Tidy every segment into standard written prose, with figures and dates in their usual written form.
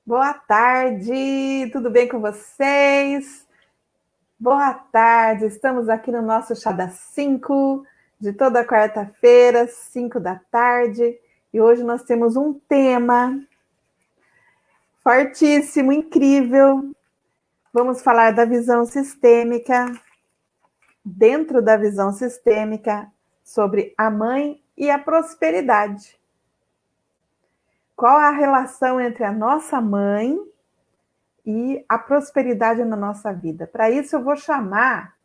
Boa tarde, tudo bem com vocês? Boa tarde, estamos aqui no nosso Chá das 5, de toda quarta-feira, 5 da tarde, e hoje nós temos um tema fortíssimo, incrível. Vamos falar da visão sistêmica, dentro da visão sistêmica, sobre a mãe e a prosperidade. Qual a relação entre a nossa mãe e a prosperidade na nossa vida? Para isso, eu vou chamar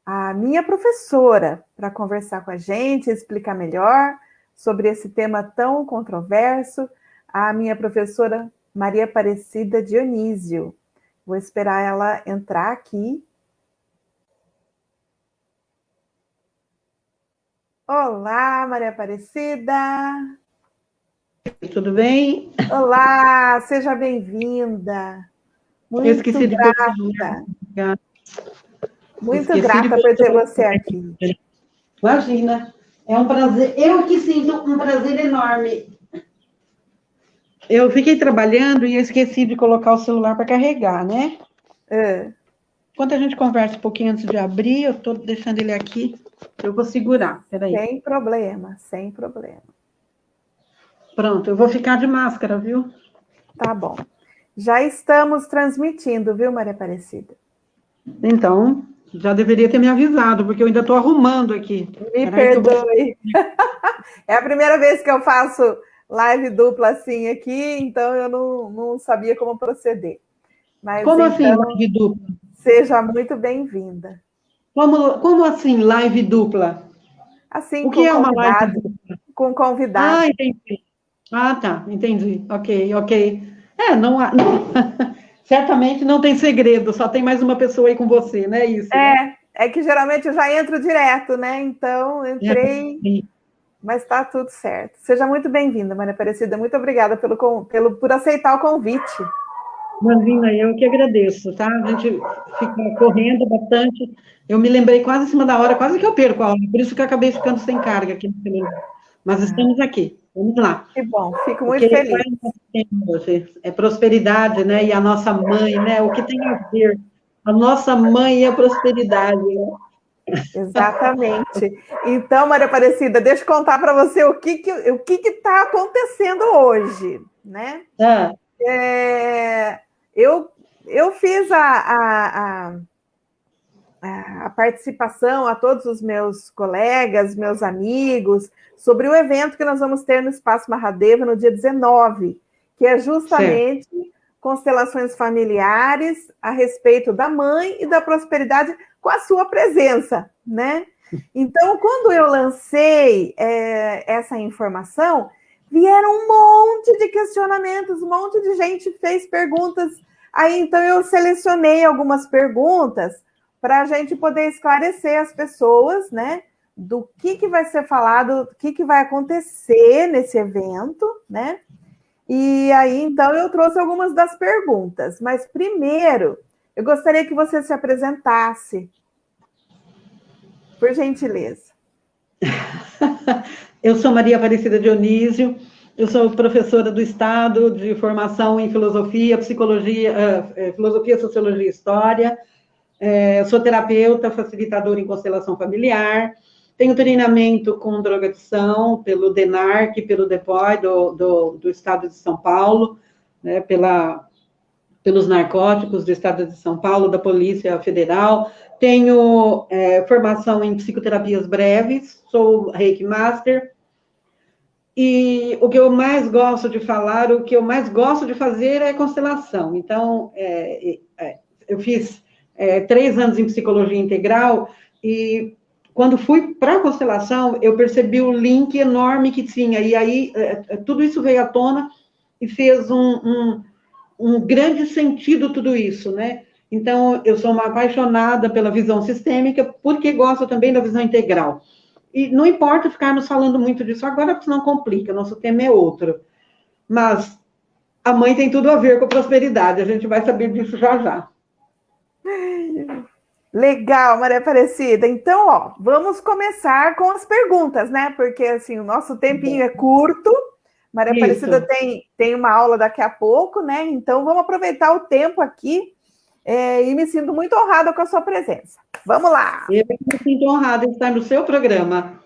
a minha professora para conversar com a gente, explicar melhor sobre esse tema tão controverso, a minha professora Maria Aparecida Dionísio. Vou esperar ela entrar aqui. Olá, Maria Aparecida! Tudo bem? Olá, seja bem-vinda. Muito grata. Muito grata por ter você aqui. Imagina, é um prazer. Eu que sinto um prazer enorme. Eu fiquei trabalhando e eu esqueci de colocar o celular para carregar, né? Enquanto a gente conversa um pouquinho antes de abrir, eu estou deixando ele aqui. Eu vou segurar, peraí. Sem problema, sem problema. Pronto, eu vou ficar de máscara, viu? Tá bom. Já estamos transmitindo, viu, Maria Aparecida? Então, já deveria ter me avisado, porque eu ainda estou arrumando aqui. Me perdoe. É a primeira vez que eu faço live dupla assim aqui, então eu não sabia como proceder. Mas, como então, assim, live dupla? Seja muito bem-vinda. Como assim, live dupla? Assim, o que é uma live dupla? Com convidado. Ah, entendi. Ah, tá, entendi. Ok. Certamente não tem segredo, só tem mais uma pessoa aí com você, né? Isso. É que geralmente eu já entro direto, né? Então, entrei, mas está tudo certo. Seja muito bem-vinda, Maria Aparecida. Muito obrigada por aceitar o convite. Imagina, eu que agradeço, tá? A gente fica correndo bastante. Eu me lembrei quase em cima da hora, quase que eu perco a aula, por isso que eu acabei ficando sem carga aqui no celular. Mas estamos aqui, vamos lá. Que bom, fico muito feliz. É prosperidade, né? E a nossa mãe, né? O que tem a ver? A nossa mãe e a prosperidade, né? Exatamente. Então, Maria Aparecida, deixa eu contar para você o que está acontecendo hoje, né? Eu fiz a participação a todos os meus colegas, meus amigos, sobre o evento que nós vamos ter no Espaço Mahadeva no dia 19, que é justamente constelações familiares a respeito da mãe e da prosperidade com a sua presença, né? Então, quando eu lancei essa informação, vieram um monte de questionamentos, um monte de gente fez perguntas. Aí, então, eu selecionei algumas perguntas para a gente poder esclarecer as pessoas, né? Do que vai ser falado, o que vai acontecer nesse evento, né? E aí, então, eu trouxe algumas das perguntas. Mas, primeiro, eu gostaria que você se apresentasse. Por gentileza. Eu sou Maria Aparecida Dionísio, eu sou professora do Estado de formação em filosofia, psicologia, filosofia, sociologia e história, sou terapeuta, facilitadora em constelação familiar, tenho treinamento com drogadição pelo DENARC, pelo DEPOI do Estado de São Paulo, né, pelos narcóticos do Estado de São Paulo, da Polícia Federal. Tenho formação em psicoterapias breves, sou Reiki Master. E o que eu mais gosto de falar, o que eu mais gosto de fazer é constelação. Então, eu fiz 3 anos em psicologia integral e quando fui para a constelação, eu percebi o link enorme que tinha. E aí, tudo isso veio à tona e fez um grande sentido tudo isso, né? Então, eu sou uma apaixonada pela visão sistêmica, porque gosto também da visão integral. E não importa ficarmos falando muito disso agora, porque senão complica, nosso tema é outro. Mas a mãe tem tudo a ver com a prosperidade, a gente vai saber disso já já. Legal, Maria Aparecida. Então, vamos começar com as perguntas, né? Porque, assim, o nosso tempinho é curto, Maria Aparecida tem uma aula daqui a pouco, né? Então, vamos aproveitar o tempo aqui e me sinto muito honrada com a sua presença. Vamos lá! Eu me sinto honrada em estar no seu programa.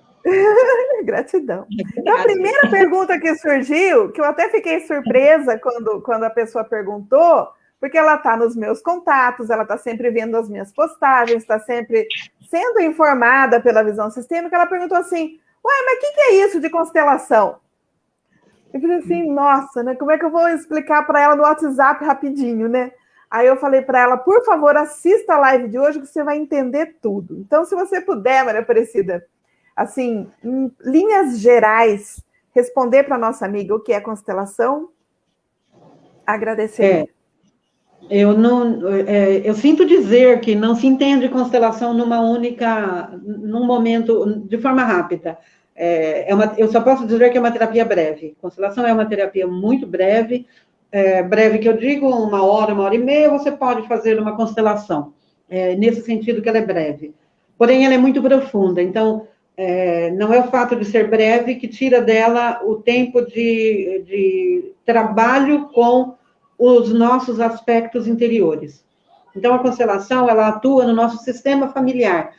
Gratidão. Então, a primeira pergunta que surgiu, que eu até fiquei surpresa quando a pessoa perguntou, porque ela está nos meus contatos, ela está sempre vendo as minhas postagens, está sempre sendo informada pela visão sistêmica, ela perguntou assim, mas o que é isso de constelação? Eu falei assim, nossa, né? Como é que eu vou explicar para ela no WhatsApp rapidinho, né? Aí eu falei para ela, por favor, assista a live de hoje que você vai entender tudo. Então, se você puder, Maria Aparecida, assim, em linhas gerais, responder para a nossa amiga o que é constelação, agradecer. Eu sinto dizer que não se entende constelação num momento, de forma rápida. Eu só posso dizer que é uma terapia breve. Constelação é uma terapia muito breve, breve que eu digo 1 hora, 1h30, você pode fazer uma constelação, nesse sentido que ela é breve. Porém, ela é muito profunda, então, não é o fato de ser breve que tira dela o tempo de trabalho com os nossos aspectos interiores. Então, a constelação, ela atua no nosso sistema familiar,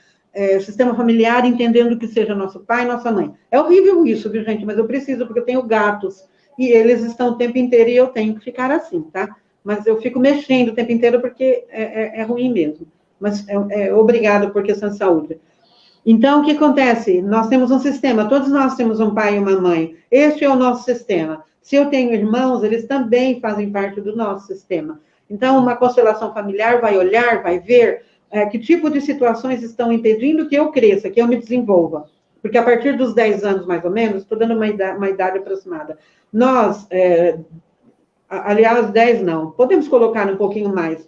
entendendo que seja nosso pai, nossa mãe. É horrível isso, viu, gente? Mas eu preciso, porque eu tenho gatos, e eles estão o tempo inteiro, e eu tenho que ficar assim, tá? Mas eu fico mexendo o tempo inteiro, porque é ruim mesmo. Mas obrigado por questão de saúde. Então, o que acontece? Nós temos um sistema, todos nós temos um pai e uma mãe. Este é o nosso sistema. Se eu tenho irmãos, eles também fazem parte do nosso sistema. Então, uma constelação familiar vai olhar, vai ver que tipo de situações estão impedindo que eu cresça, que eu me desenvolva. Porque a partir dos 10 anos, mais ou menos, estou dando uma idade aproximada, nós, aliás, 10 não, podemos colocar um pouquinho mais.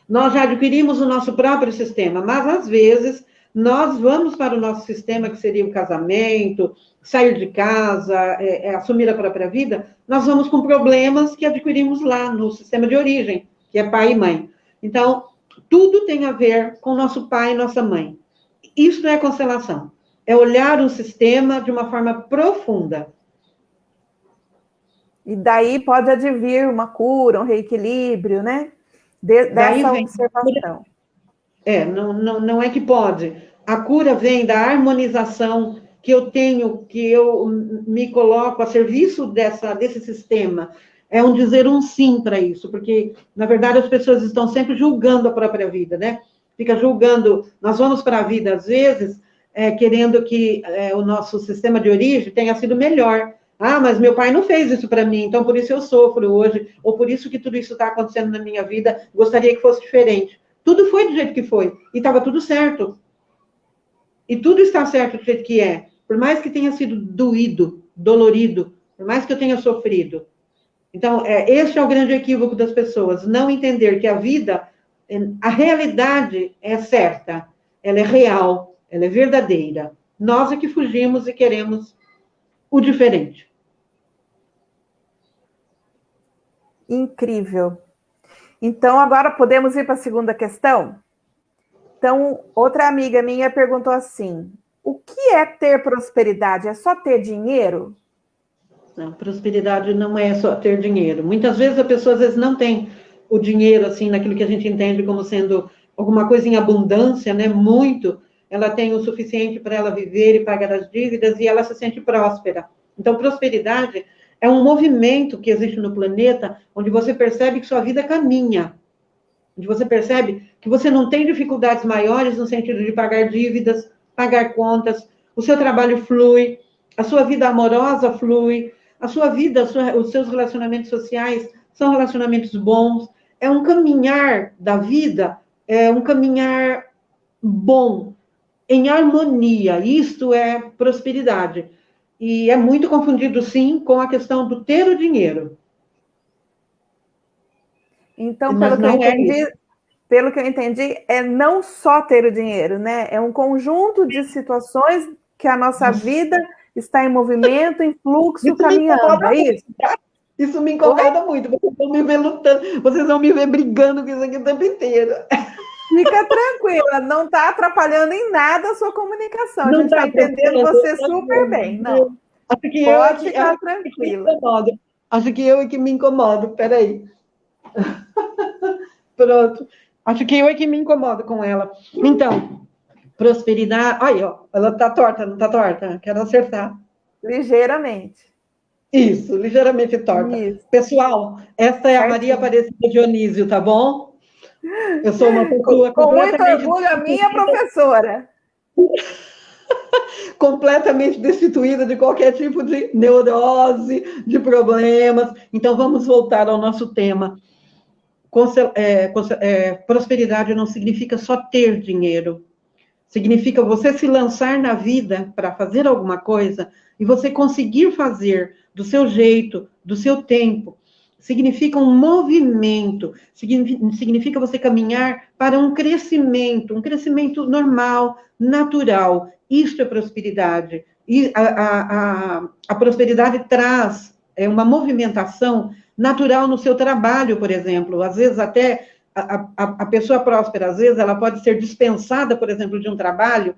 Nós já adquirimos o nosso próprio sistema, mas, às vezes, nós vamos para o nosso sistema, que seria o casamento, sair de casa, assumir a própria vida, nós vamos com problemas que adquirimos lá no sistema de origem, que é pai e mãe. Então, tudo tem a ver com nosso pai e nossa mãe. Isso é constelação. É olhar o sistema de uma forma profunda. E daí pode advir uma cura, um reequilíbrio, né? Dessa observação. Não é que pode. A cura vem da harmonização que eu tenho, que eu me coloco a serviço desse sistema. É dizer um sim para isso, porque, na verdade, as pessoas estão sempre julgando a própria vida, né? Fica julgando, nós vamos para a vida, às vezes, querendo que o nosso sistema de origem tenha sido melhor. Ah, mas meu pai não fez isso para mim, então por isso eu sofro hoje, ou por isso que tudo isso está acontecendo na minha vida, gostaria que fosse diferente. Tudo foi do jeito que foi, e estava tudo certo. E tudo está certo do jeito que é. Por mais que tenha sido doído, dolorido, por mais que eu tenha sofrido. Então, esse é o grande equívoco das pessoas, não entender que a vida, a realidade é certa, ela é real, ela é verdadeira. Nós é que fugimos e queremos o diferente. Incrível. Então, agora podemos ir para a segunda questão? Então, outra amiga minha perguntou assim, o que é ter prosperidade? É só ter dinheiro? Não, prosperidade não é só ter dinheiro. Muitas vezes a pessoa, às vezes, não tem o dinheiro, assim, naquilo que a gente entende como sendo alguma coisa em abundância, né? Muito. Ela tem o suficiente para ela viver e pagar as dívidas e ela se sente próspera. Então, prosperidade é um movimento que existe no planeta onde você percebe que sua vida caminha. Onde você percebe que você não tem dificuldades maiores no sentido de pagar dívidas, pagar contas, o seu trabalho flui, a sua vida amorosa flui, a sua vida, os seus relacionamentos sociais são relacionamentos bons. É um caminhar da vida, é um caminhar bom, em harmonia. Isto é prosperidade. E é muito confundido, sim, com a questão do ter o dinheiro. Então, pelo que eu entendi, é não só ter o dinheiro, né? É um conjunto de situações que a nossa vida está em movimento, em fluxo, caminhando, é isso? Isso me incomoda muito. Vocês vão me ver lutando, vocês vão me ver brigando com isso aqui o tempo inteiro. Fica tranquila, não está atrapalhando em nada a sua comunicação. A gente está entendendo você super bem, não. Pode ficar tranquila. Acho que eu é que me incomodo, peraí. Pronto. Acho que eu é que me incomodo com ela. Então, prosperidade... Aí, ó, ela tá torta, não tá torta? Quero acertar. Ligeiramente. Isso, ligeiramente torta. Isso. Pessoal, essa é a Maria Aparecida Dionísio, tá bom? Eu sou uma pessoa com muito orgulho, a minha professora. Completamente destituída de qualquer tipo de neurose, de problemas. Então, vamos voltar ao nosso tema. Prosperidade não significa só ter dinheiro. Significa você se lançar na vida para fazer alguma coisa e você conseguir fazer do seu jeito, do seu tempo. Significa um movimento, significa você caminhar para um crescimento normal, natural. Isso é prosperidade. E a prosperidade traz uma movimentação natural no seu trabalho, por exemplo. Às vezes até a pessoa próspera, às vezes, ela pode ser dispensada, por exemplo, de um trabalho,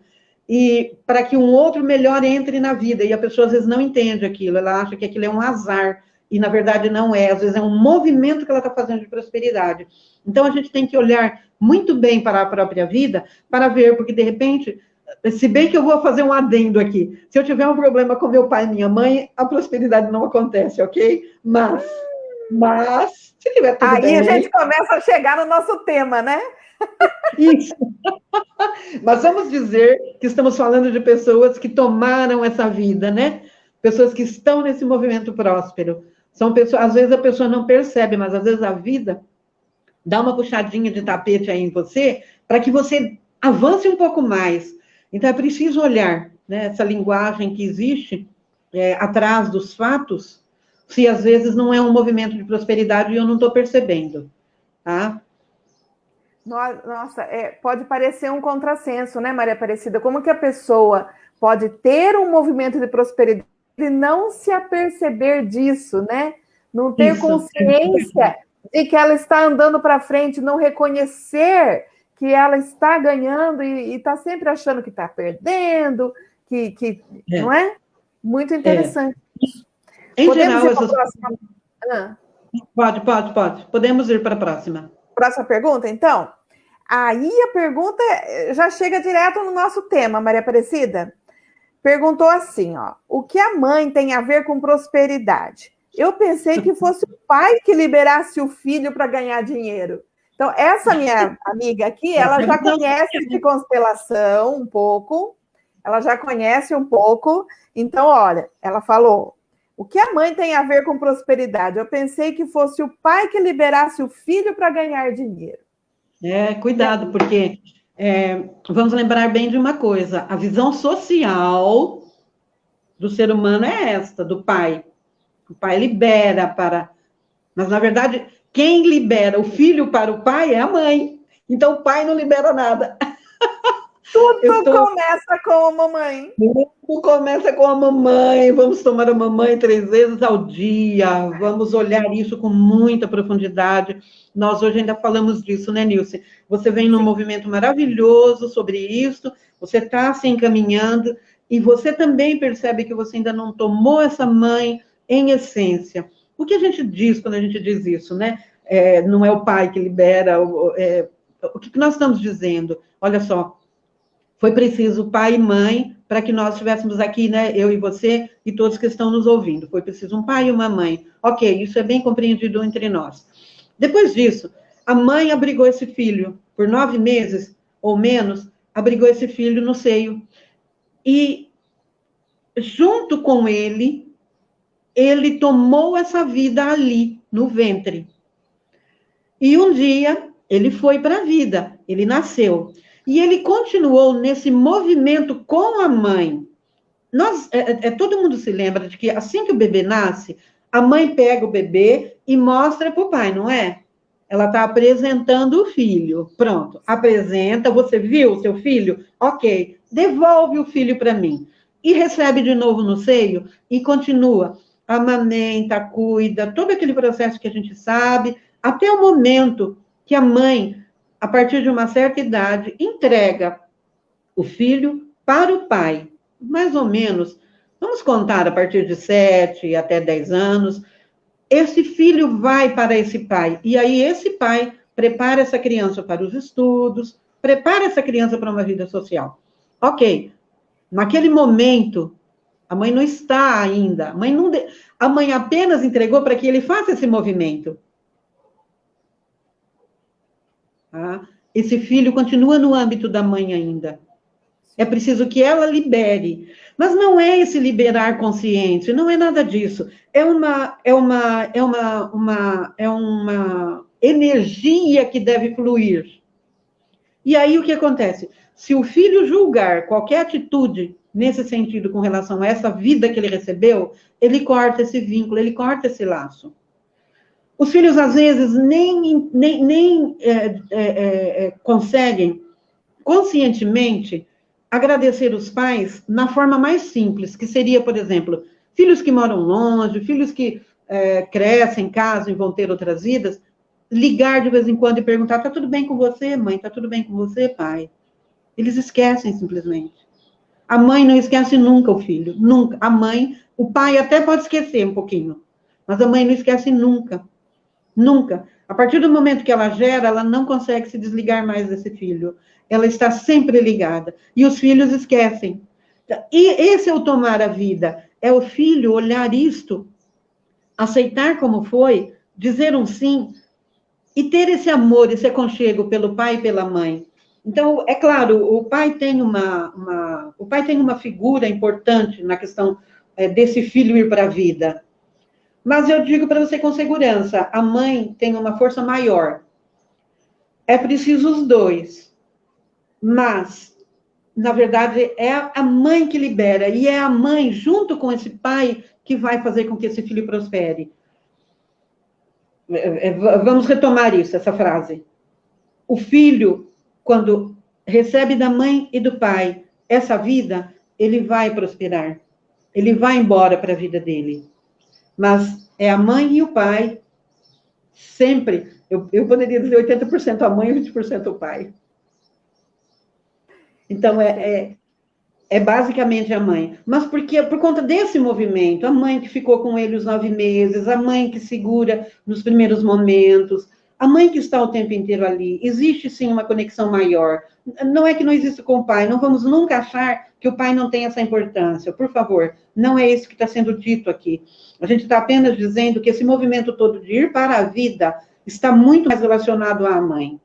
e para que um outro melhor entre na vida, e a pessoa às vezes não entende aquilo, ela acha que aquilo é um azar, e na verdade não é, às vezes é um movimento que ela está fazendo de prosperidade. Então a gente tem que olhar muito bem para a própria vida, para ver, porque de repente, se bem que eu vou fazer um adendo aqui, se eu tiver um problema com meu pai e minha mãe, a prosperidade não acontece, ok? Mas se tiver tudo bem... Aí a gente começa a chegar no nosso tema, né? Isso. Mas vamos dizer que estamos falando de pessoas que tomaram essa vida, né? Pessoas que estão nesse movimento próspero. São pessoas, às vezes a pessoa não percebe, mas às vezes a vida dá uma puxadinha de tapete aí em você para que você avance um pouco mais. Então é preciso olhar, né, essa linguagem que existe atrás dos fatos, se às vezes não é um movimento de prosperidade e eu não estou percebendo, tá? Nossa, pode parecer um contrassenso, né, Maria Aparecida? Como que a pessoa pode ter um movimento de prosperidade e não se aperceber disso, né? Não ter consciência de que ela está andando para frente, não reconhecer que ela está ganhando e está sempre achando que está perdendo, não é? Muito interessante. Em podemos geral, essas... Pode. Podemos ir para a próxima. Próxima pergunta, então? Aí a pergunta já chega direto no nosso tema, Maria Aparecida. Perguntou assim, ó, o que a mãe tem a ver com prosperidade? Eu pensei que fosse o pai que liberasse o filho para ganhar dinheiro. Então, essa minha amiga aqui, ela já conhece de constelação um pouco, Então, olha, ela falou, o que a mãe tem a ver com prosperidade? Eu pensei que fosse o pai que liberasse o filho para ganhar dinheiro. Cuidado, porque vamos lembrar bem de uma coisa, a visão social do ser humano é esta, do pai. O pai libera para... Mas, na verdade, quem libera o filho para o pai é a mãe. Então, o pai não libera nada. Tudo começa com a mamãe. Tudo começa com a mamãe. Vamos tomar a mamãe 3 vezes ao dia. Vamos olhar isso com muita profundidade. Nós hoje ainda falamos disso, né, Nilce? Você vem num movimento maravilhoso sobre isso. Você está se encaminhando. E você também percebe que você ainda não tomou essa mãe em essência. O que a gente diz quando a gente diz isso, né? Não é o pai que libera. O que nós estamos dizendo? Olha só. Foi preciso pai e mãe para que nós estivéssemos aqui, né? Eu e você e todos que estão nos ouvindo. Foi preciso um pai e uma mãe. Ok, isso é bem compreendido entre nós. Depois disso, a mãe abrigou esse filho por 9 meses ou menos, abrigou esse filho no seio. E junto com ele tomou essa vida ali, no ventre. E um dia ele foi para a vida, ele nasceu. E ele continuou nesse movimento com a mãe. Todo mundo se lembra de que assim que o bebê nasce, a mãe pega o bebê e mostra para o pai, não é? Ela está apresentando o filho. Pronto, apresenta, você viu o seu filho? Ok, devolve o filho para mim. E recebe de novo no seio e continua. Amamenta, cuida, todo aquele processo que a gente sabe, até o momento que a mãe, a partir de uma certa idade, entrega o filho para o pai. Mais ou menos vamos contar a partir de 7 até 10 anos, esse filho vai para esse pai, e aí esse pai prepara essa criança para os estudos, prepara essa criança para uma vida social. Ok, naquele momento, a mãe não está ainda, a mãe apenas entregou para que ele faça esse movimento. Tá? Esse filho continua no âmbito da mãe ainda. É preciso que ela libere. Mas não é esse liberar consciente, não é nada disso. É uma energia que deve fluir. E aí o que acontece? Se o filho julgar qualquer atitude nesse sentido com relação a essa vida que ele recebeu, ele corta esse vínculo, ele corta esse laço. Os filhos, às vezes, nem conseguem conscientemente agradecer os pais na forma mais simples, que seria, por exemplo, filhos que moram longe, filhos que crescem, casam e vão ter outras vidas, ligar de vez em quando e perguntar, tá tudo bem com você, mãe? Tá tudo bem com você, pai? Eles esquecem, simplesmente. A mãe não esquece nunca o filho, nunca. A mãe, o pai até pode esquecer um pouquinho, mas a mãe não esquece nunca. Nunca. A partir do momento que ela gera, ela não consegue se desligar mais desse filho. Ela está sempre ligada. E os filhos esquecem. E esse é o tomar a vida. É o filho olhar isto, aceitar como foi, dizer um sim, e ter esse amor, esse aconchego pelo pai e pela mãe. Então, é claro, o pai tem uma figura importante na questão desse filho ir para a vida. Mas eu digo para você com segurança, a mãe tem uma força maior. É preciso os dois. Mas, na verdade, é a mãe que libera. E é a mãe, junto com esse pai, que vai fazer com que esse filho prospere. Vamos retomar isso, essa frase. O filho, quando recebe da mãe e do pai essa vida, ele vai prosperar. Ele vai embora para a vida dele. Mas é a mãe e o pai, sempre, eu poderia dizer 80% a mãe e 20% o pai. Então, é basicamente a mãe. Mas por conta desse movimento, a mãe que ficou com ele os 9 meses, a mãe que segura nos primeiros momentos, a mãe que está o tempo inteiro ali, existe sim uma conexão maior. Não é que não existe com o pai, não vamos nunca achar que o pai não tem essa importância, por favor, não é isso que está sendo dito aqui. A gente está apenas dizendo que esse movimento todo de ir para a vida está muito mais relacionado à mãe,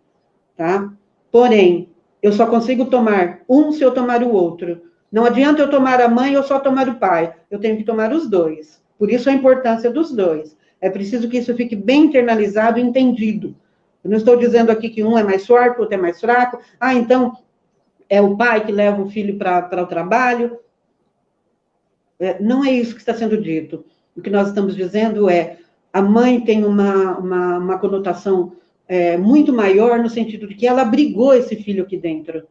tá? Porém, eu só consigo tomar um se eu tomar o outro. Não adianta eu tomar a mãe ou só tomar o pai, eu tenho que tomar os dois. Por isso a importância dos dois. É preciso que isso fique bem internalizado e entendido. Eu não estou dizendo aqui que um é mais forte, o outro é mais fraco. Ah, então é o pai que leva o filho para o trabalho. Não é isso que está sendo dito. O que nós estamos dizendo é a mãe tem uma conotação muito maior no sentido de que ela abrigou esse filho aqui dentro.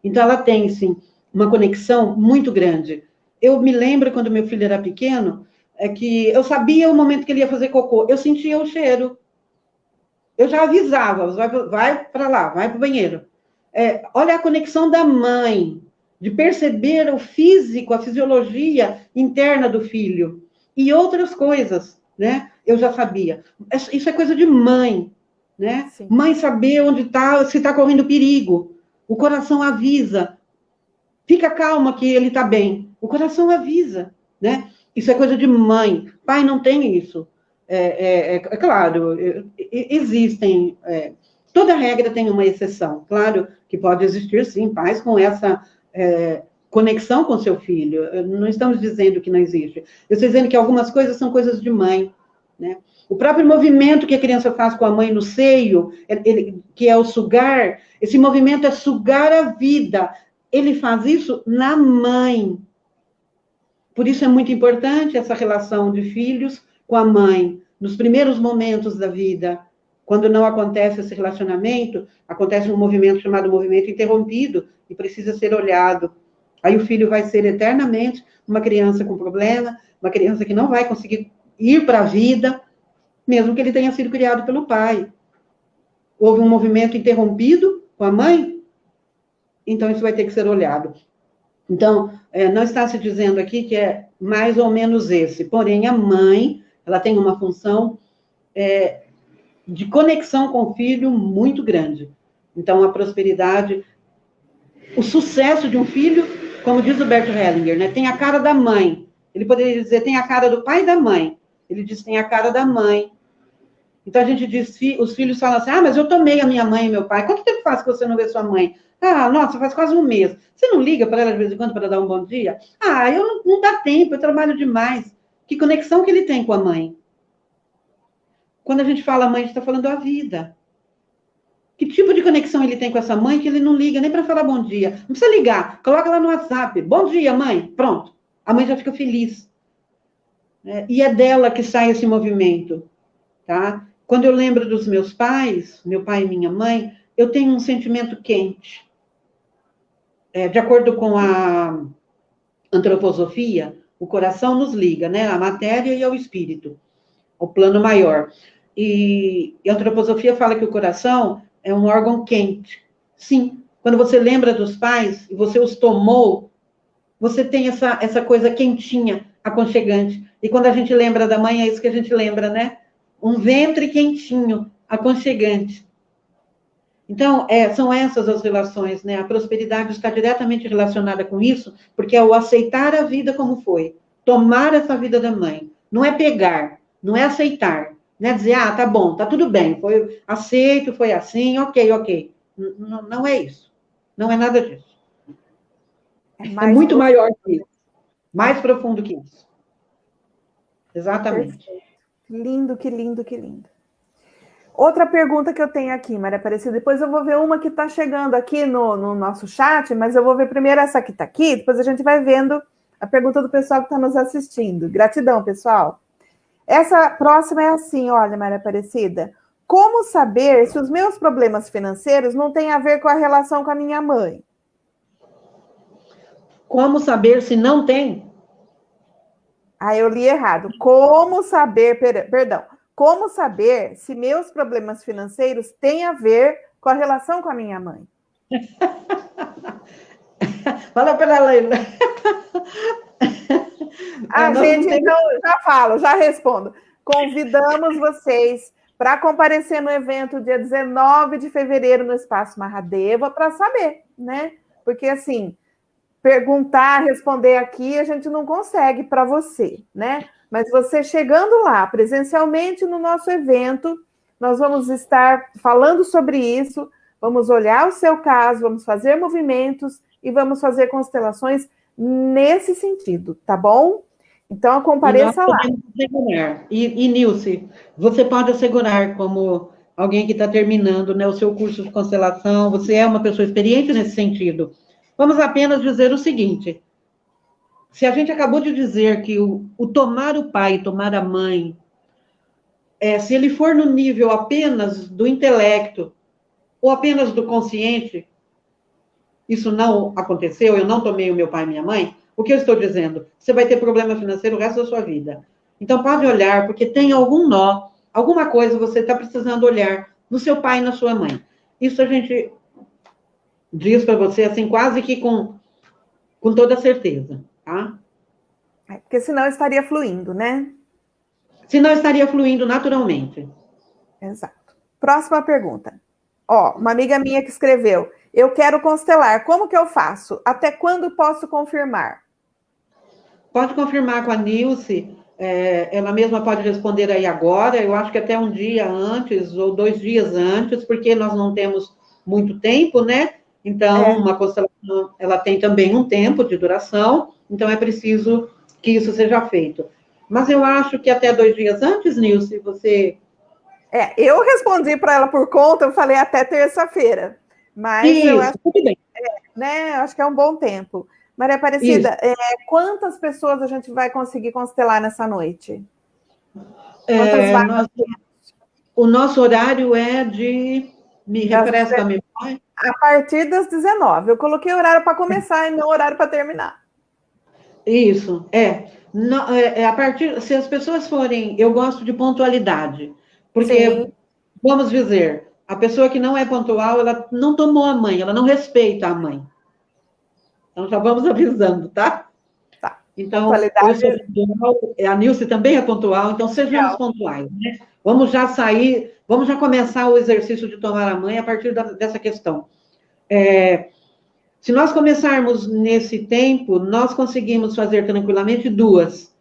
Então, ela tem, sim, uma conexão muito grande. Eu me lembro, quando meu filho era pequeno, que eu sabia o momento que ele ia fazer cocô. Eu sentia o cheiro. Eu já avisava, vai para lá, vai para o banheiro. Olha a conexão da mãe, de perceber o físico, a fisiologia interna do filho. E outras coisas, né? Eu já sabia. Isso é coisa de mãe, né? Sim. Mãe saber onde está, se está correndo perigo. O coração avisa. Fica calma que ele está bem. O coração avisa, né? Isso é coisa de mãe. Pai não tem isso. Claro, existem... toda regra tem uma exceção. Claro que pode existir, sim, pais com essa conexão com seu filho. Não estamos dizendo que não existe. Eu estou dizendo que algumas coisas são coisas de mãe, né? O próprio movimento que a criança faz com a mãe no seio, que é o sugar, esse movimento é sugar a vida. Ele faz isso na mãe. Por isso é muito importante essa relação de filhos com a mãe, nos primeiros momentos da vida. Quando não acontece esse relacionamento, acontece um movimento chamado movimento interrompido, e precisa ser olhado. Aí o filho vai ser eternamente uma criança com problema, uma criança que não vai conseguir ir para a vida, mesmo que ele tenha sido criado pelo pai. Houve um movimento interrompido com a mãe, então isso vai ter que ser olhado. Então, não está se dizendo aqui que é mais ou menos esse. Porém, a mãe, ela tem uma função de conexão com o filho muito grande. Então, a prosperidade, o sucesso de um filho, como diz o Bert Hellinger, né, tem a cara da mãe. Ele poderia dizer, tem a cara do pai e da mãe. Ele diz, tem a cara da mãe. Então, a gente diz, os filhos falam assim, mas eu tomei a minha mãe e meu pai. Quanto tempo faz que você não vê sua mãe? Nossa, faz quase um mês. Você não liga para ela de vez em quando para dar um bom dia? Eu não dá tempo, eu trabalho demais. Que conexão que ele tem com a mãe? Quando a gente fala mãe, a gente está falando a vida. Que tipo de conexão ele tem com essa mãe que ele não liga nem para falar bom dia? Não precisa ligar, coloca lá no WhatsApp. Bom dia, mãe. Pronto. A mãe já fica feliz. E é dela que sai esse movimento. Tá? Quando eu lembro dos meus pais, meu pai e minha mãe, eu tenho um sentimento quente. De acordo com a antroposofia, o coração nos liga, né? A matéria e ao espírito, o plano maior. E a antroposofia fala que o coração é um órgão quente. Sim, quando você lembra dos pais e você os tomou, você tem essa coisa quentinha, aconchegante. E quando a gente lembra da mãe, é isso que a gente lembra, né? Um ventre quentinho, aconchegante. Então, são essas as relações, né? A prosperidade está diretamente relacionada com isso, porque é o aceitar a vida como foi, tomar essa vida da mãe. Não é pegar, não é aceitar, não é dizer, tá bom, tá tudo bem, foi aceito, foi assim, ok. Não é isso. Não é nada disso. É muito maior que isso. Mais profundo que isso. Exatamente. Perfeito. Lindo, que lindo, que lindo. Outra pergunta que eu tenho aqui, Maria Aparecida, depois eu vou ver uma que está chegando aqui no nosso chat, mas eu vou ver primeiro essa que está aqui, depois a gente vai vendo a pergunta do pessoal que está nos assistindo. Gratidão, pessoal. Essa próxima é assim, olha, Maria Aparecida, como saber se os meus problemas financeiros não têm a ver com a relação com a minha mãe? Como saber se não tem? Eu li errado. Como saber, perdão, como saber se meus problemas financeiros têm a ver com a relação com a minha mãe? Fala para ela. Gente, então, já respondo. Convidamos vocês para comparecer no evento dia 19 de fevereiro no Espaço Mahadeva para saber, né? Porque, assim, perguntar, responder aqui, a gente não consegue para você, né? Mas você chegando lá, presencialmente no nosso evento, nós vamos estar falando sobre isso, vamos olhar o seu caso, vamos fazer movimentos e vamos fazer constelações nesse sentido, tá bom? Então, compareça lá. E Nilce, você pode assegurar, como alguém que está terminando, né, o seu curso de constelação, você é uma pessoa experiente nesse sentido. Vamos apenas dizer o seguinte, se a gente acabou de dizer que o tomar o pai, tomar a mãe, se ele for no nível apenas do intelecto, ou apenas do consciente, isso não aconteceu, eu não tomei o meu pai e minha mãe, o que eu estou dizendo? Você vai ter problema financeiro o resto da sua vida. Então, pode olhar, porque tem algum nó, alguma coisa você está precisando olhar no seu pai e na sua mãe. Isso a gente diz para você, assim, quase que com toda certeza, tá? Porque senão estaria fluindo, né? Senão estaria fluindo naturalmente. Exato. Próxima pergunta. Uma amiga minha que escreveu, eu quero constelar, como que eu faço? Até quando posso confirmar? Pode confirmar com a Nilce, ela mesma pode responder aí agora, eu acho que até um dia antes, ou 2 dias antes, porque nós não temos muito tempo, né? Então, uma constelação, ela tem também um tempo de duração, então é preciso que isso seja feito. Mas eu acho que até 2 dias antes, Nilce, você... eu respondi para ela por conta, eu falei até terça-feira. Mas isso, eu acho, tudo bem. Né, eu acho que é um bom tempo. Maria Aparecida, quantas pessoas a gente vai conseguir constelar nessa noite? Quantas vagas? O nosso horário é de... Me refresca a memória. A partir das 19. Eu coloquei horário para começar e não horário para terminar. Isso, a partir, se as pessoas forem, eu gosto de pontualidade, porque, vamos dizer, a pessoa que não é pontual, ela não tomou a mãe, ela não respeita a mãe. Então, já vamos avisando, tá? Tá. Então, eu sou pontual, a Nilce também é pontual, então sejamos pontuais, né? Vamos já sair, vamos já começar o exercício de tomar a mãe a partir dessa questão. Se nós começarmos nesse tempo, nós conseguimos fazer tranquilamente duas.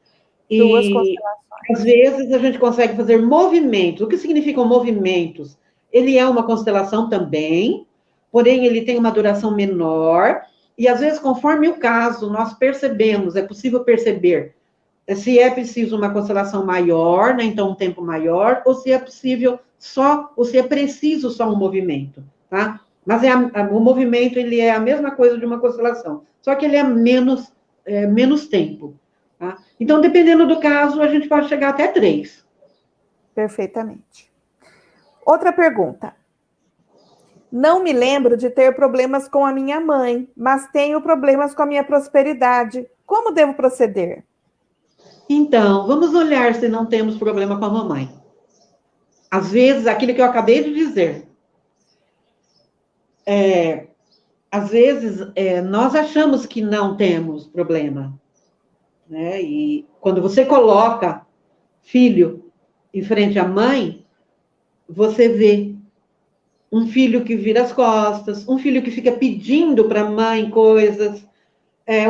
Duas E, constelações. às vezes, a gente consegue fazer movimentos. O que significam movimentos? Ele é uma constelação também, porém, ele tem uma duração menor, e, às vezes, conforme o caso, nós percebemos, é possível perceber se é preciso uma constelação maior, né, então um tempo maior, ou se é possível só, ou se é preciso só um movimento, tá? Mas o movimento, ele é a mesma coisa de uma constelação, só que ele é menos tempo, tá? Então, dependendo do caso, a gente pode chegar até 3. Perfeitamente. Outra pergunta. Não me lembro de ter problemas com a minha mãe, mas tenho problemas com a minha prosperidade. Como devo proceder? Então, vamos olhar se não temos problema com a mamãe. Às vezes, aquilo que eu acabei de dizer, às vezes, nós achamos que não temos problema, né? E quando você coloca filho em frente à mãe, você vê um filho que vira as costas, um filho que fica pedindo para a mãe coisas,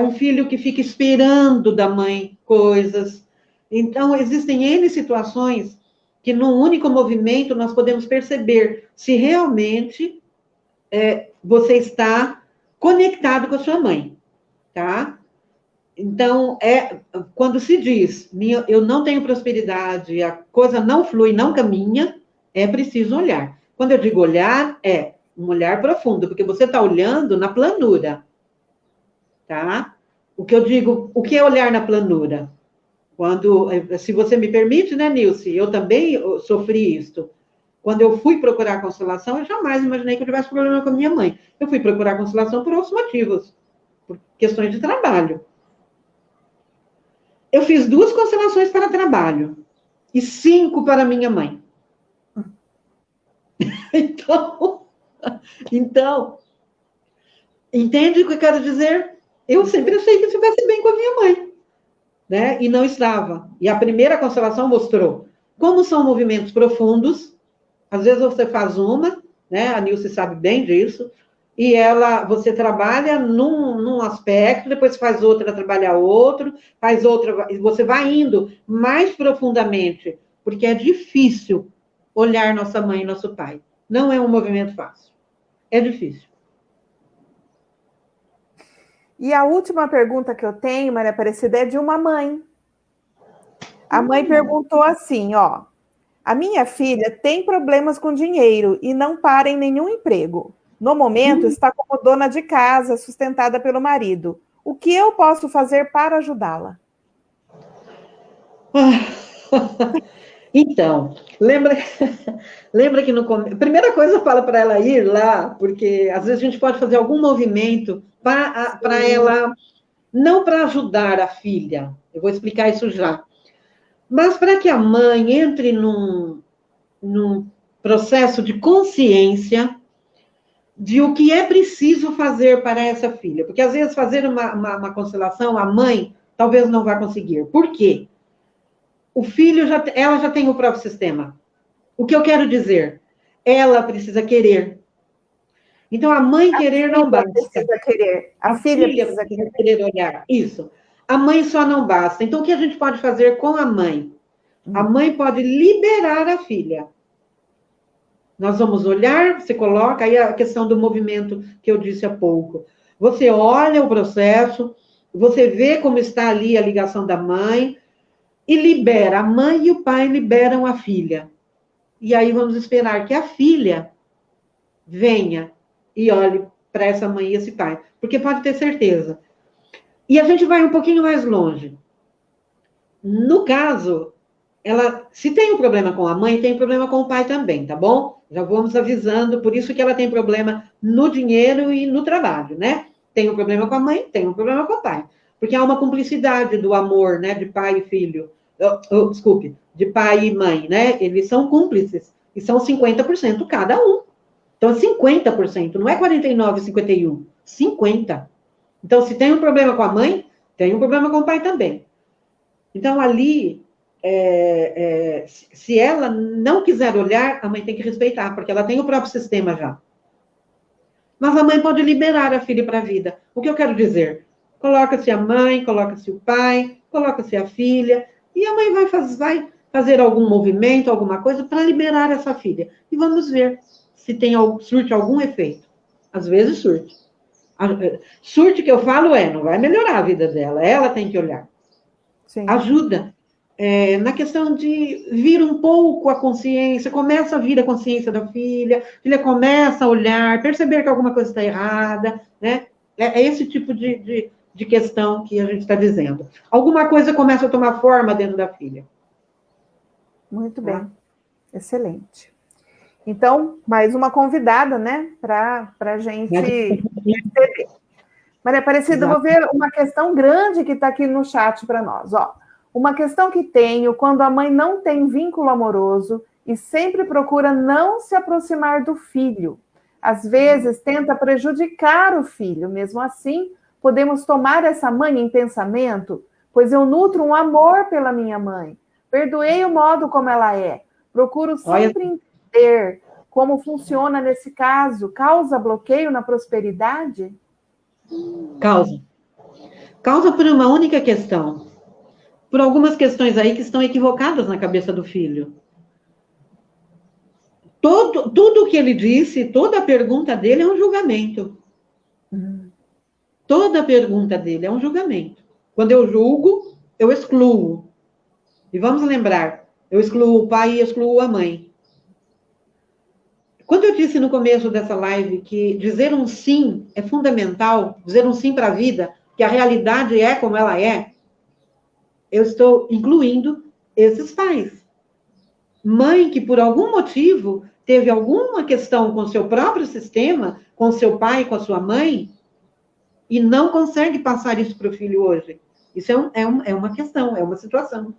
um filho que fica esperando da mãe coisas. Então, existem N situações que, num único movimento, nós podemos perceber se realmente você está conectado com a sua mãe, tá? Então, quando se diz, eu não tenho prosperidade, a coisa não flui, não caminha, é preciso olhar. Quando eu digo olhar, é um olhar profundo, porque você está olhando na planura, tá? O que eu digo, o que é olhar na planura? Se você me permite, né, Nilce, eu também sofri isto. Quando eu fui procurar constelação, eu jamais imaginei que eu tivesse problema com a minha mãe. Eu fui procurar constelação por outros motivos, por questões de trabalho. Eu fiz 2 constelações para trabalho e 5 para minha mãe. Então, entende o que eu quero dizer? Eu sempre achei que eu estivesse bem com a minha mãe, né? E não estava. E a primeira constelação mostrou como são movimentos profundos. Às vezes você faz uma, né? A Nilce sabe bem disso. E você trabalha num aspecto, depois faz outra, trabalha outro, faz outra, e você vai indo mais profundamente, porque é difícil olhar nossa mãe e nosso pai. Não é um movimento fácil. É difícil. E a última pergunta que eu tenho, Maria Aparecida, é de uma mãe. A mãe perguntou assim, ó: a minha filha tem problemas com dinheiro e não para em nenhum emprego. No momento, está como dona de casa, sustentada pelo marido. O que eu posso fazer para ajudá-la? Então, lembra que no começo... Primeira coisa, fala para ela ir lá, porque às vezes a gente pode fazer algum movimento para ela, não para ajudar a filha, eu vou explicar isso já, mas para que a mãe entre num processo de consciência de o que é preciso fazer para essa filha. Porque, às vezes, fazer uma constelação, a mãe talvez não vá conseguir. Por quê? O filho, ela já tem o próprio sistema. O que eu quero dizer? Ela precisa querer. Então, a mãe querer não basta. Precisa querer. A filha precisa querer olhar. Isso. A mãe só não basta. Então, o que a gente pode fazer com a mãe? A mãe pode liberar a filha. Nós vamos olhar, você coloca aí a questão do movimento que eu disse há pouco. Você olha o processo, você vê como está ali a ligação da mãe e libera. A mãe e o pai liberam a filha. E aí vamos esperar que a filha venha e olhe para essa mãe e esse pai. Porque pode ter certeza. E a gente vai um pouquinho mais longe. No caso, se tem um problema com a mãe, tem problema com o pai também, tá bom? Já vamos avisando, por isso que ela tem problema no dinheiro e no trabalho, né? Tem um problema com a mãe, tem um problema com o pai. Porque há uma cumplicidade do amor, né? De pai e filho. Desculpe, de pai e mãe, né? Eles são cúmplices. E são 50% cada um. Então, 50%, não é 49, 51. 50. Então, se tem um problema com a mãe, tem um problema com o pai também. Então, ali, se ela não quiser olhar, a mãe tem que respeitar, porque ela tem o próprio sistema já. Mas a mãe pode liberar a filha para a vida. O que eu quero dizer? Coloca-se a mãe, coloca-se o pai, coloca-se a filha, e a mãe vai fazer algum movimento, alguma coisa, para liberar essa filha. E vamos ver se surte algum efeito. Às vezes surte. Surte que eu falo não vai melhorar a vida dela, ela tem que olhar. Sim. Ajuda. Na questão de vir um pouco a consciência, começa a vir a consciência da filha, a filha começa a olhar, perceber que alguma coisa está errada, né? É esse tipo de questão que a gente está dizendo. Alguma coisa começa a tomar forma dentro da filha. Muito bem. Excelente. Então, mais uma convidada, né, para a gente perceber. Maria Aparecida, eu vou ver uma questão grande que está aqui no chat para nós. Ó, uma questão que tenho quando a mãe não tem vínculo amoroso e sempre procura não se aproximar do filho. Às vezes, tenta prejudicar o filho. Mesmo assim, podemos tomar essa mãe em pensamento, pois eu nutro um amor pela minha mãe. Perdoei o modo como ela é. Procuro sempre entender como funciona nesse caso. Causa bloqueio na prosperidade? Causa. Causa por uma única questão. Por algumas questões aí que estão equivocadas na cabeça do filho. Tudo o que ele disse, toda a pergunta dele é um julgamento. Toda a pergunta dele é um julgamento. Quando eu julgo, eu excluo. E vamos lembrar, eu excluo o pai e excluo a mãe. Quando eu disse no começo dessa live que dizer um sim é fundamental, dizer um sim para a vida, que a realidade é como ela é, eu estou incluindo esses pais. Mãe que, por algum motivo, teve alguma questão com seu próprio sistema, com seu pai, com a sua mãe, e não consegue passar isso para o filho hoje. Isso é uma questão, é uma situação.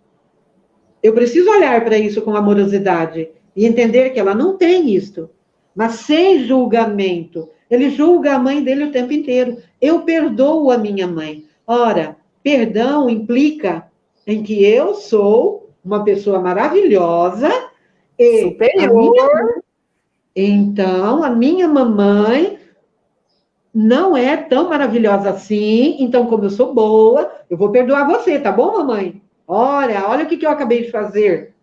Eu preciso olhar para isso com amorosidade e entender que ela não tem isto, mas sem julgamento. Ele julga a mãe dele o tempo inteiro. Eu perdoo a minha mãe. Ora, perdão implica em que eu sou uma pessoa maravilhosa e superior. Então, a minha mamãe não é tão maravilhosa assim, então, como eu sou boa, eu vou perdoar você, tá bom, mamãe? Olha o que eu acabei de fazer.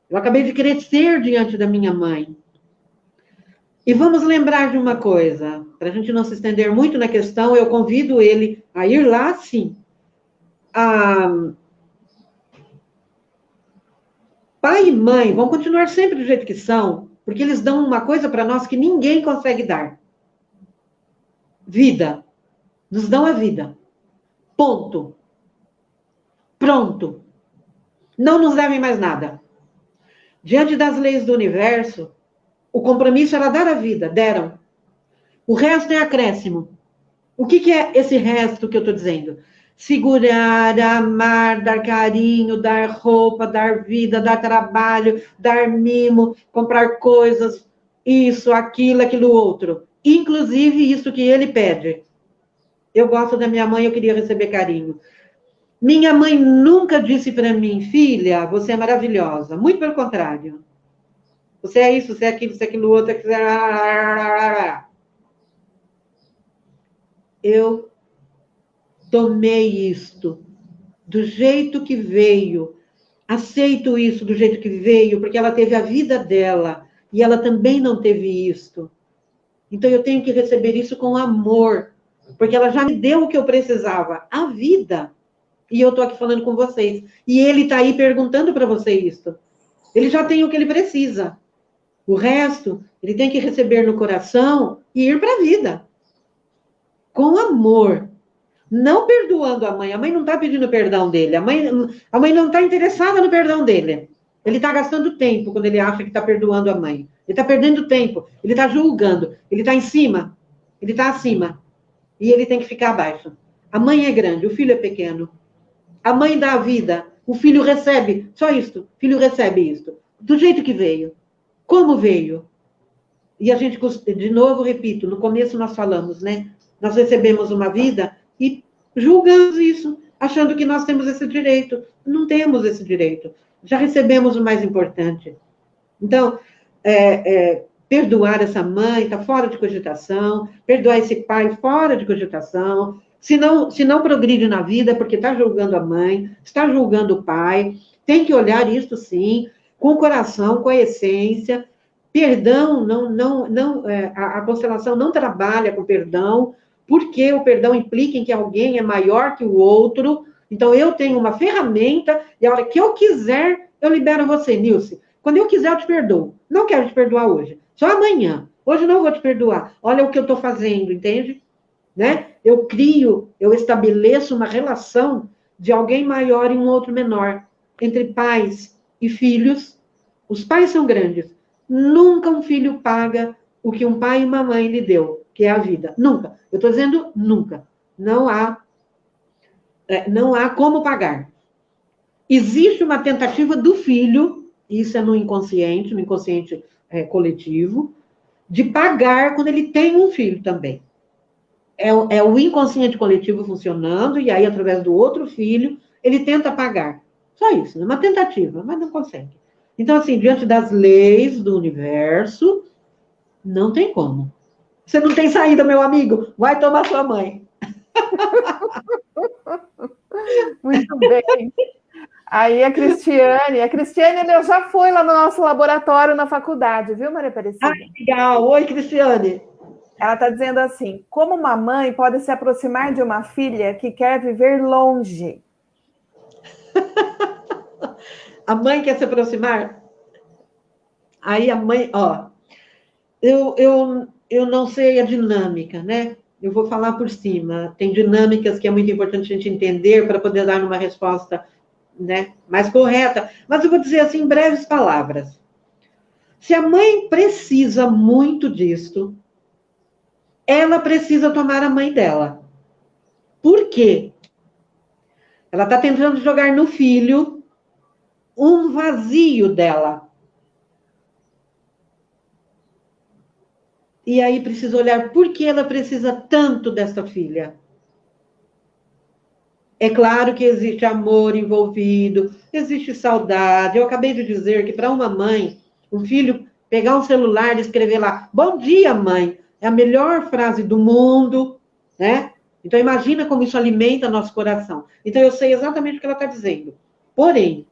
Eu acabei de crescer diante da minha mãe. E vamos lembrar de uma coisa, para a gente não se estender muito na questão, eu convido ele a ir lá, sim. Pai e mãe vão continuar sempre do jeito que são, porque eles dão uma coisa para nós que ninguém consegue dar. Vida. Nos dão a vida. Ponto. Pronto. Não nos devem mais nada. Diante das leis do universo, o compromisso era dar a vida, deram. O resto é acréscimo. O que é esse resto que eu estou dizendo? Segurar, amar, dar carinho, dar roupa, dar vida, dar trabalho, dar mimo, comprar coisas, isso, aquilo outro. Inclusive isso que ele pede. Eu gosto da minha mãe, eu queria receber carinho. Minha mãe nunca disse para mim, filha, você é maravilhosa. Muito pelo contrário. Você é isso, você é aquilo outro. Eu tomei isto do jeito que veio. Aceito isso do jeito que veio, porque ela teve a vida dela. E ela também não teve isto. Então eu tenho que receber isso com amor. Porque ela já me deu o que eu precisava. A vida. E eu estou aqui falando com vocês. E ele está aí perguntando para você isso. Ele já tem o que ele precisa. O resto, ele tem que receber no coração e ir para a vida. Com amor. Não perdoando a mãe. A mãe não está pedindo perdão dele. A mãe não está interessada no perdão dele. Ele está gastando tempo quando ele acha que está perdoando a mãe. Ele está perdendo tempo. Ele está julgando. Ele está em cima. Ele está acima. E ele tem que ficar abaixo. A mãe é grande, o filho é pequeno. A mãe dá a vida, o filho recebe, só isto, o filho recebe isto, do jeito que veio, como veio. E a gente, de novo, repito, no começo nós falamos, né? Nós recebemos uma vida e julgamos isso, achando que nós temos esse direito. Não temos esse direito. Já recebemos o mais importante. Então, perdoar essa mãe está fora de cogitação, perdoar esse pai fora de cogitação. Se não progride na vida, porque está julgando a mãe, está julgando o pai, tem que olhar isso sim, com o coração, com a essência. Perdão, a constelação não trabalha com perdão, porque o perdão implica em que alguém é maior que o outro. Então, eu tenho uma ferramenta, e a hora que eu quiser, eu libero você, Nilce. Quando eu quiser, eu te perdoo. Não quero te perdoar hoje, só amanhã. Hoje não vou te perdoar. Olha o que eu estou fazendo, entende? Né? Eu estabeleço uma relação de alguém maior e um outro menor, entre pais e filhos. Os pais são grandes. Nunca um filho paga o que um pai e uma mãe lhe deu, que é a vida. Nunca. Eu estou dizendo nunca. Não há como pagar. Existe uma tentativa do filho, isso é no inconsciente coletivo, de pagar quando ele tem um filho também. É o inconsciente coletivo funcionando, e aí, através do outro filho, ele tenta pagar. Só isso, é uma tentativa, mas não consegue. Então, assim, diante das leis do universo, não tem como. Você não tem saída, meu amigo, vai tomar sua mãe. Muito bem. Aí a Cristiane ela já foi lá no nosso laboratório na faculdade, viu, Maria Aparecida? Legal. Oi, Cristiane. Ela está dizendo assim, como uma mãe pode se aproximar de uma filha que quer viver longe? A mãe quer se aproximar? Aí a mãe, eu não sei a dinâmica, né? Eu vou falar por cima. Tem dinâmicas que é muito importante a gente entender para poder dar uma resposta, né, mais correta. Mas eu vou dizer assim, em breves palavras. Se a mãe precisa muito disso, ela precisa tomar a mãe dela. Por quê? Ela está tentando jogar no filho um vazio dela. E aí precisa olhar por que ela precisa tanto dessa filha. É claro que existe amor envolvido, existe saudade. Eu acabei de dizer que para uma mãe, um filho pegar um celular e escrever lá, bom dia, mãe, é a melhor frase do mundo, né? Então, imagina como isso alimenta nosso coração. Então, eu sei exatamente o que ela está dizendo. Porém,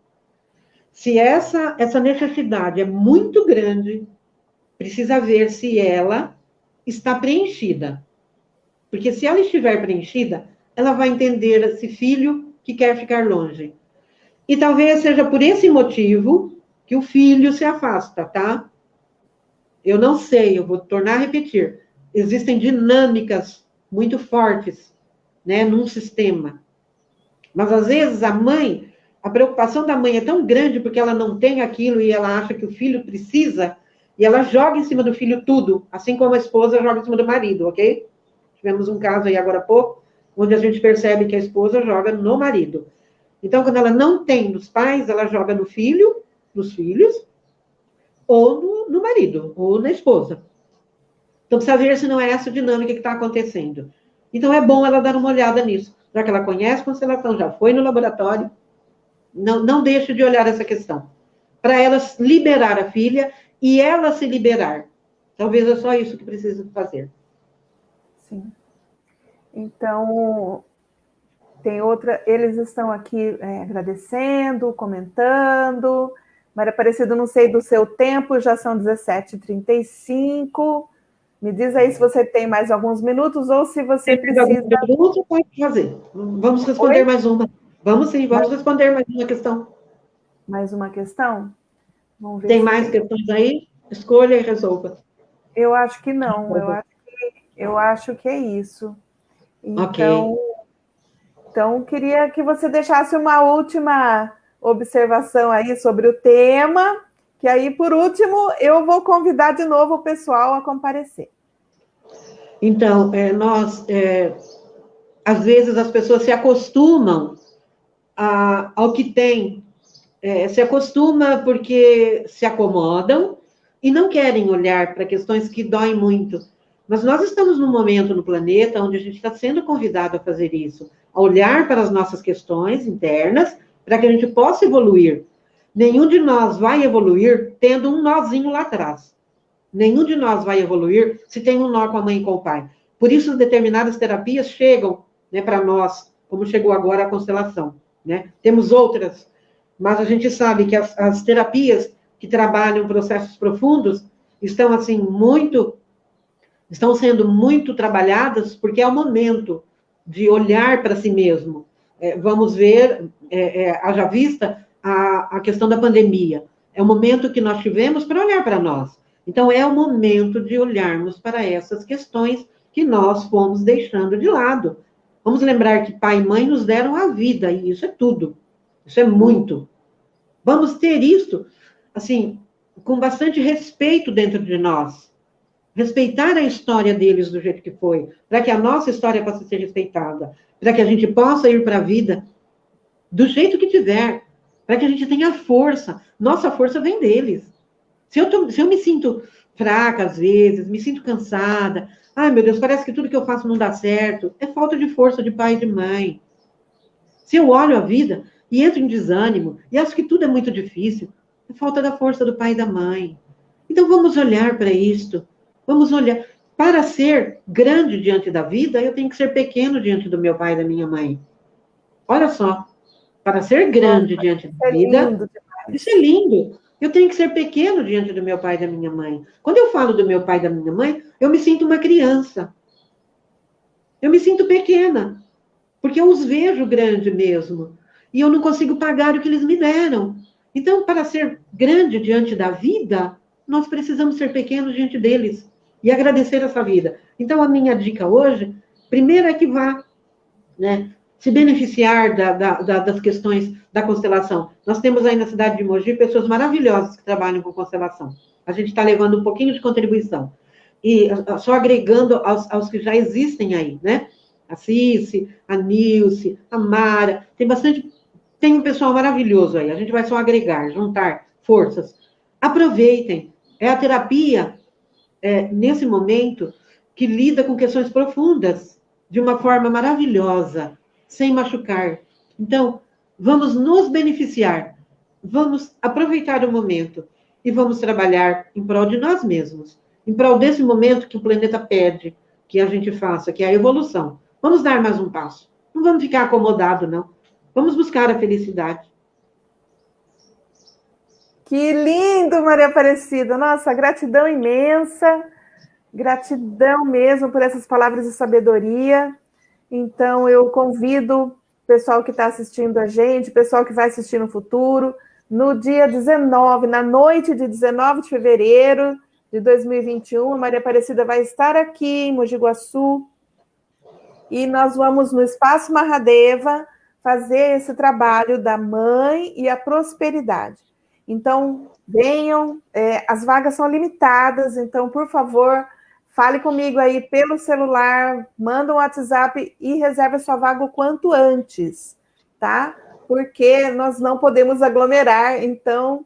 se essa necessidade é muito grande, precisa ver se ela está preenchida. Porque se ela estiver preenchida, ela vai entender esse filho que quer ficar longe. E talvez seja por esse motivo que o filho se afasta, tá? Eu não sei, eu vou tornar a repetir. Existem dinâmicas muito fortes, né, num sistema. Mas, às vezes, a preocupação da mãe é tão grande porque ela não tem aquilo e ela acha que o filho precisa, e ela joga em cima do filho tudo, assim como a esposa joga em cima do marido, ok? Tivemos um caso aí agora há pouco, onde a gente percebe que a esposa joga no marido. Então, quando ela não tem nos pais, ela joga no filho, nos filhos, ou no marido, ou na esposa. Então, precisa ver se não é essa dinâmica que está acontecendo. Então, é bom ela dar uma olhada nisso. Já que ela conhece a constelação, já foi no laboratório, não deixe de olhar essa questão. Para ela liberar a filha e ela se liberar. Talvez é só isso que precisa fazer. Sim. Então, tem outra, eles estão aqui agradecendo, comentando. Maria Aparecida, não sei do seu tempo, já são 17h35. Me diz aí se você tem mais alguns minutos ou se você precisa... Minuto, pode fazer. Vamos responder mais uma. Vamos sim, vamos responder mais uma questão. Mais uma questão? Vamos ver. Tem mais questões aí? Escolha e resolva. Eu acho que não, eu acho que é isso. Então, então, queria que você deixasse uma última observação aí sobre o tema, que aí, por último, eu vou convidar de novo o pessoal a comparecer. Então, às vezes as pessoas se acostumam ao que tem, se acostuma porque se acomodam e não querem olhar para questões que doem muito. Mas nós estamos num momento no planeta onde a gente está sendo convidado a fazer isso, a olhar para as nossas questões internas, para que a gente possa evoluir. Nenhum de nós vai evoluir tendo um nozinho lá atrás. Nenhum de nós vai evoluir se tem um nó com a mãe e com o pai. Por isso, determinadas terapias chegam, né, para nós, como chegou agora a constelação. Né? Temos outras, mas a gente sabe que as terapias que trabalham processos profundos estão, assim, estão sendo muito trabalhadas, porque é o momento de olhar para si mesmo. Vamos ver, haja vista, a questão da pandemia. É o momento que nós tivemos para olhar para nós. Então, é o momento de olharmos para essas questões que nós fomos deixando de lado. Vamos lembrar que pai e mãe nos deram a vida, e isso é tudo. Isso é muito. Vamos ter isso, assim, com bastante respeito dentro de nós. Respeitar a história deles do jeito que foi, para que a nossa história possa ser respeitada, para que a gente possa ir para a vida do jeito que tiver, para que a gente tenha força. Nossa força vem deles. Se eu me sinto fraca às vezes, me sinto cansada, ai meu Deus, parece que tudo que eu faço não dá certo, é falta de força de pai e de mãe. Se eu olho a vida e entro em desânimo, e acho que tudo é muito difícil, é falta da força do pai e da mãe. Então vamos olhar para isto. Vamos olhar. Para ser grande diante da vida, eu tenho que ser pequeno diante do meu pai e da minha mãe. Olha só. Para ser grande diante da vida, isso é lindo. Eu tenho que ser pequeno diante do meu pai e da minha mãe. Quando eu falo do meu pai e da minha mãe, eu me sinto uma criança. Eu me sinto pequena. Porque eu os vejo grande mesmo. E eu não consigo pagar o que eles me deram. Então, para ser grande diante da vida, nós precisamos ser pequenos diante deles. E agradecer essa vida. Então, a minha dica hoje, primeiro é que vá, né, se beneficiar das questões da constelação. Nós temos aí na cidade de Mogi pessoas maravilhosas que trabalham com constelação. A gente está levando um pouquinho de contribuição. E só agregando aos que já existem aí, né? A Cici, a Nilce, a Mara, tem um pessoal maravilhoso aí. A gente vai só agregar, juntar forças. Aproveitem. É a terapia, nesse momento, que lida com questões profundas, de uma forma maravilhosa, sem machucar. Então, vamos nos beneficiar, vamos aproveitar o momento e vamos trabalhar em prol de nós mesmos, em prol desse momento que o planeta pede que a gente faça, que é a evolução. Vamos dar mais um passo. Não vamos ficar acomodados, não. Vamos buscar a felicidade. Que lindo, Maria Aparecida. Nossa, gratidão imensa. Gratidão mesmo por essas palavras de sabedoria. Então, eu convido o pessoal que está assistindo a gente, o pessoal que vai assistir no futuro, no dia 19, na noite de 19 de fevereiro de 2021, a Maria Aparecida vai estar aqui em Mogi Guaçu e nós vamos no Espaço Mahadeva fazer esse trabalho da mãe e a prosperidade. Então, venham, as vagas são limitadas, então, por favor, fale comigo aí pelo celular, manda um WhatsApp e reserve a sua vaga o quanto antes, tá? Porque nós não podemos aglomerar, então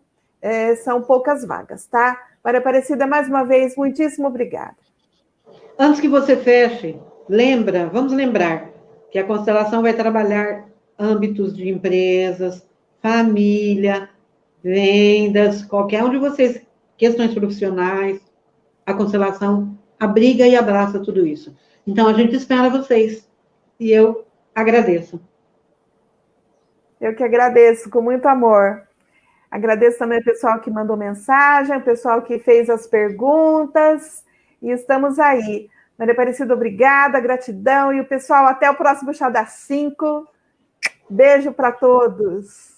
são poucas vagas, tá? Maria Aparecida, mais uma vez, muitíssimo obrigada. Antes que você feche, vamos lembrar que a constelação vai trabalhar âmbitos de empresas, família, vendas, qualquer um de vocês, questões profissionais, a constelação abriga e abraça tudo isso. Então, a gente espera vocês. E eu agradeço. Eu que agradeço, com muito amor. Agradeço também o pessoal que mandou mensagem, o pessoal que fez as perguntas. E estamos aí. Maria Aparecida, obrigada, gratidão. E o pessoal, até o próximo Chá das 5. Beijo para todos.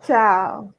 Tchau.